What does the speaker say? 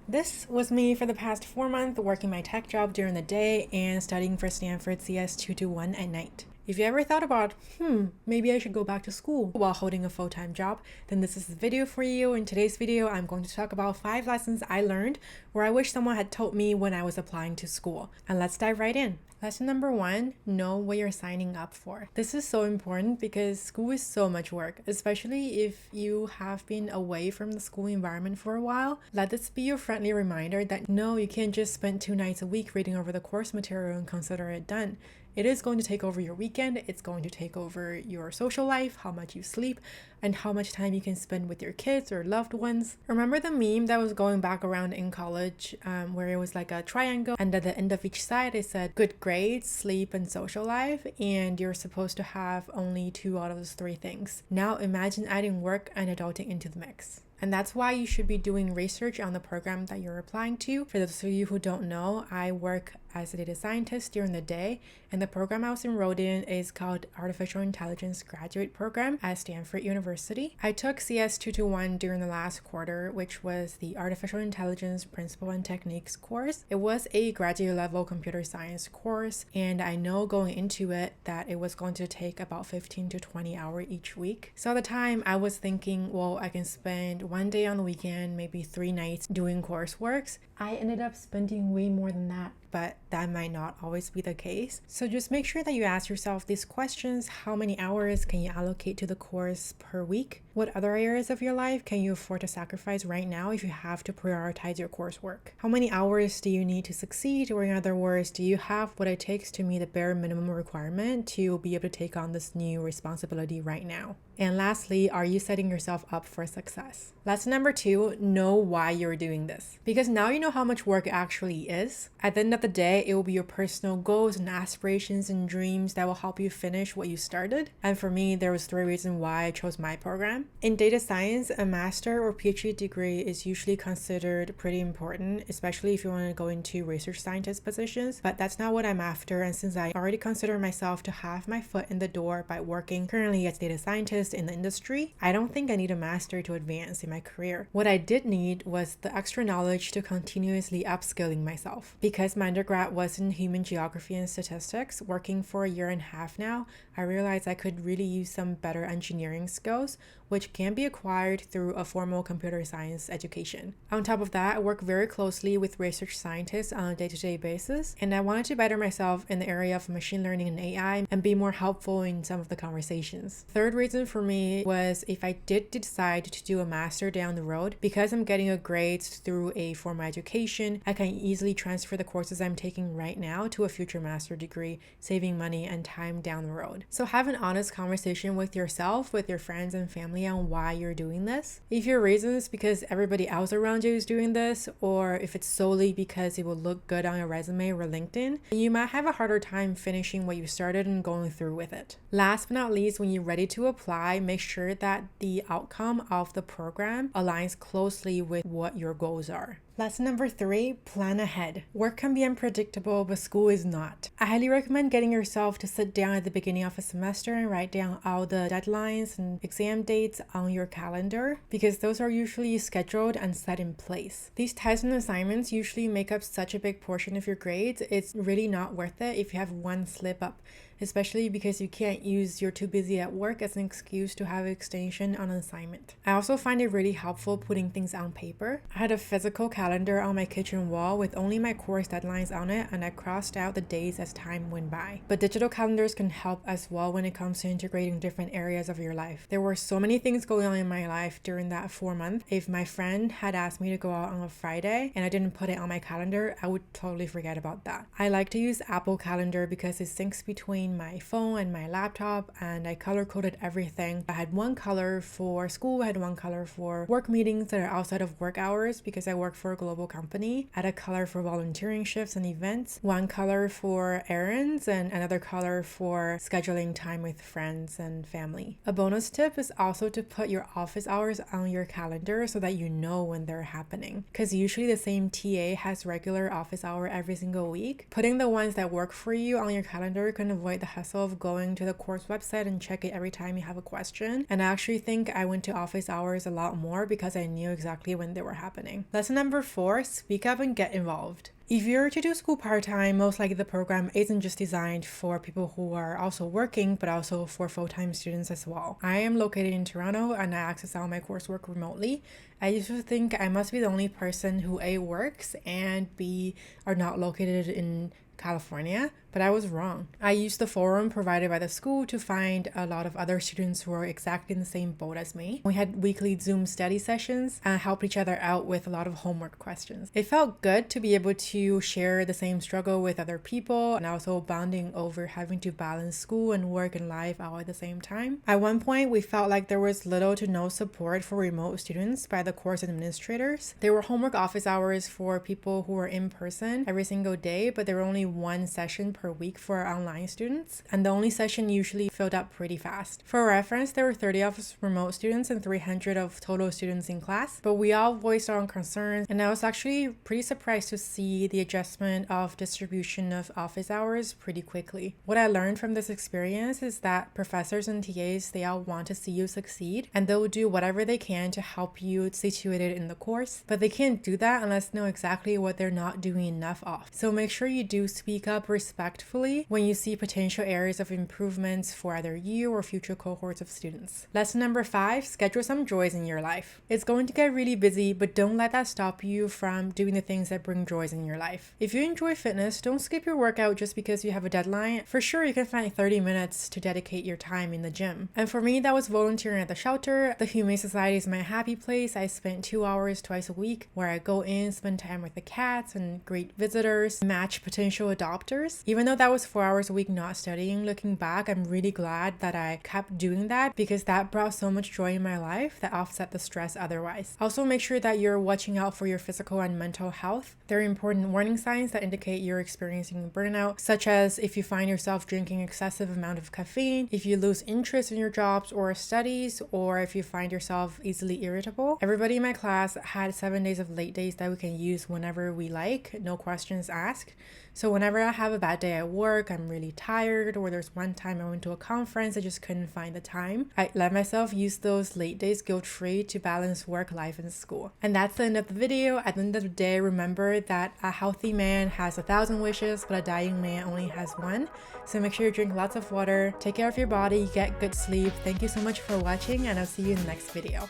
This was me for the past 4 months, working my tech job during the day and studying for Stanford CS 221 at night. If you ever thought about, maybe I should go back to school while holding a full-time job, then this is the video for you. In today's video, I'm going to talk about 5 lessons I learned where I wish someone had told me when I was applying to school. And let's dive right in. Lesson number 1, know what you're signing up for. This is so important because school is so much work, especially if you have been away from the school environment for a while. Let this be your friendly reminder that no, you can't just spend 2 nights a week reading over the course material and consider it done. It is going to take over your weekend, it's going to take over your social life, how much you sleep, and how much time you can spend with your kids or loved ones. Remember the meme that was going back around in college where it was like a triangle, and at the end of each side it said good grades, sleep, and social life, and you're supposed to have only 2 out of those 3 things. Now imagine adding work and adulting into the mix. And that's why you should be doing research on the program that you're applying to. For those of you who don't know, I work as a data scientist during the day, and the program I was enrolled in is called Artificial Intelligence Graduate Program at Stanford University. I took CS 221 during the last quarter, which was the Artificial Intelligence Principle and Techniques course. It was a graduate level computer science course, and I know going into it that it was going to take about 15 to 20 hours each week. So at the time I was thinking, well, I can spend 1 day on the weekend, maybe 3 nights doing coursework. I ended up spending way more than that, but that might not always be the case. So just make sure that you ask yourself these questions. How many hours can you allocate to the course per week? What other areas of your life can you afford to sacrifice right now if you have to prioritize your coursework? How many hours do you need to succeed? Or in other words, do you have what it takes to meet the bare minimum requirement to be able to take on this new responsibility right now? And lastly, are you setting yourself up for success? Lesson number 2, know why you're doing this. Because now you know how much work it actually is. At the end of the day, it will be your personal goals and aspirations and dreams that will help you finish what you started. And for me, there was 3 reasons why I chose my program. In data science, a master or PhD degree is usually considered pretty important, especially if you want to go into research scientist positions. But that's not what I'm after. And since I already consider myself to have my foot in the door by working currently as data scientist in the industry, I don't think I need a master to advance in my career. What I did need was the extra knowledge to continuously upskilling myself. Because my undergrad was in human geography and statistics, working for a year and a half now, I realized I could really use some better engineering skills, which can be acquired through a formal computer science education. On top of that, I work very closely with research scientists on a day-to-day basis, and I wanted to better myself in the area of machine learning and AI and be more helpful in some of the conversations. Third reason for me was if I did decide to do a master down the road, because I'm getting a grades through a formal education, I can easily transfer the courses I'm taking right now to a future master degree, saving money and time down the road. So have an honest conversation with yourself, with your friends and family on why you're doing this. If your reason is because everybody else around you is doing this, or if it's solely because it will look good on your resume or LinkedIn, you might have a harder time finishing what you started and going through with it. Last but not least, when you're ready to apply, make sure that the outcome of the program aligns closely with what your goals are. Lesson number 3, plan ahead. Work can be unpredictable, but school is not. I highly recommend getting yourself to sit down at the beginning of a semester and write down all the deadlines and exam dates on your calendar, because those are usually scheduled and set in place. These tests and assignments usually make up such a big portion of your grades, it's really not worth it if you have one slip up, especially because you can't use you're too busy at work as an excuse to have extension on an assignment. I also find it really helpful putting things on paper. I had a physical calendar on my kitchen wall with only my course deadlines on it, and I crossed out the days as time went by. But digital calendars can help as well when it comes to integrating different areas of your life. There were so many things going on in my life during that 4 months. If my friend had asked me to go out on a Friday and I didn't put it on my calendar, I would totally forget about that. I like to use Apple Calendar because it syncs between my phone and my laptop, and I color coded everything. I had one color for school, I had one color for work meetings that are outside of work hours because I work for a global company. I had a color for volunteering shifts and events, one color for errands, and another color for scheduling time with friends and family. A bonus tip is also to put your office hours on your calendar so that you know when they're happening, because usually the same TA has regular office hour every single week. Putting the ones that work for you on your calendar can avoid enjoy the hustle of going to the course website and check it every time you have a question. And I actually think I went to office hours a lot more because I knew exactly when they were happening. Lesson number 4, speak up and get involved. If you're to do school part-time, most likely the program isn't just designed for people who are also working, but also for full-time students as well. I am located in Toronto and I access all my coursework remotely. I used to think I must be the only person who A, works, and B, are not located in California, but I was wrong. I used the forum provided by the school to find a lot of other students who were exactly in the same boat as me. We had weekly Zoom study sessions and helped each other out with a lot of homework questions. It felt good to be able to share the same struggle with other people and also bonding over having to balance school and work and life all at the same time. At one point, we felt like there was little to no support for remote students by the course administrators. There were homework office hours for people who were in person every single day, but there were only one session per week for our online students, and the only session usually filled up pretty fast. For reference, there were 30 of us remote students and 300 of total students in class, but we all voiced our own concerns, and I was actually pretty surprised to see the adjustment of distribution of office hours pretty quickly. What I learned from this experience is that professors and TAs, they all want to see you succeed, and they'll do whatever they can to help you situated in the course, but they can't do that unless they know exactly what they're not doing enough of. So make sure you do speak up respectfully when you see potential areas of improvements for either you or future cohorts of students. Lesson number 5, schedule some joys in your life. It's going to get really busy, but don't let that stop you from doing the things that bring joys in your life. If you enjoy fitness, don't skip your workout just because you have a deadline. For sure, you can find 30 minutes to dedicate your time in the gym. And for me, that was volunteering at the shelter. The Humane Society is my happy place. I spent 2 hours twice a week where I go in, spend time with the cats and great visitors, match potential adopters. Even though that was 4 hours a week not studying, looking back, I'm really glad that I kept doing that because that brought so much joy in my life that offset the stress otherwise. Also, make sure that you're watching out for your physical and mental health. There are important warning signs that indicate you're experiencing burnout, such as if you find yourself drinking excessive amount of caffeine, if you lose interest in your jobs or studies, or if you find yourself easily irritable. Everybody in my class had 7 days of late days that we can use whenever we like, no questions asked. So whenever I have a bad day at work, I'm really tired, or there's one time I went to a conference, I just couldn't find the time, I let myself use those late days guilt-free to balance work, life, and school. And that's the end of the video. At the end of the day, remember that a healthy man has 1,000 wishes, but a dying man only has one. So make sure you drink lots of water, take care of your body, get good sleep. Thank you so much for watching, and I'll see you in the next video.